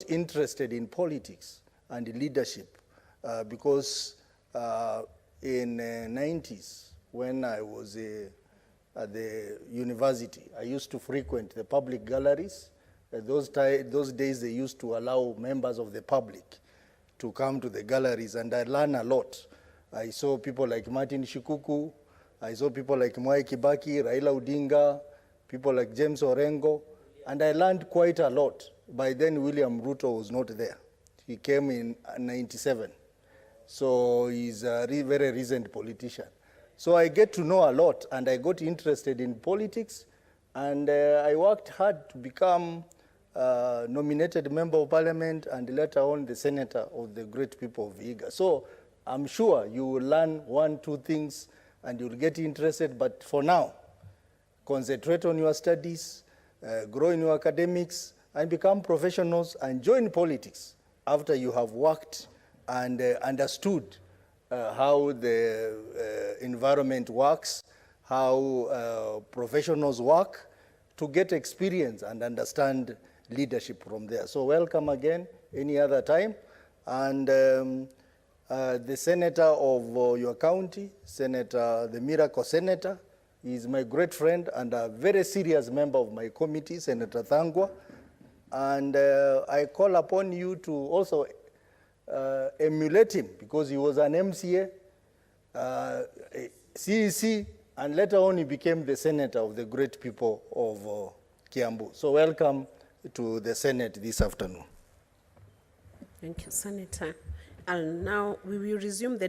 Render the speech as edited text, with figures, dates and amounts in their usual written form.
interested in politics and leadership because in the 90s, when I was at the university, I used to frequent the public galleries. Those days they used to allow members of the public to come to the galleries, and I learned a lot. I saw people like Martin Shikuku, I saw people like Kibaki Raila Odinga, people like James Orengo, and I learned quite a lot. By then, William Ruto was not there. He came in 97. So he's a very recent politician. So I get to know a lot, and I got interested in politics, and I worked hard to become nominated member of parliament and later on the senator of the great people of Vihiga. So I'm sure you will learn 1, 2 things and you'll get interested, but for now, concentrate on your studies, grow in your academics, and become professionals and join politics after you have worked and understood how the environment works, how professionals work, to get experience and understand leadership from there. So welcome again any other time. And the senator of your county, the Miracle Senator, is my great friend and a very serious member of my committee, Senator Thangwa. And I call upon you to also emulate him, because he was an MCA, CEC, and later on he became the senator of the great people of Kiambu. So welcome to the Senate this afternoon. Thank you, Senator. And now we will resume the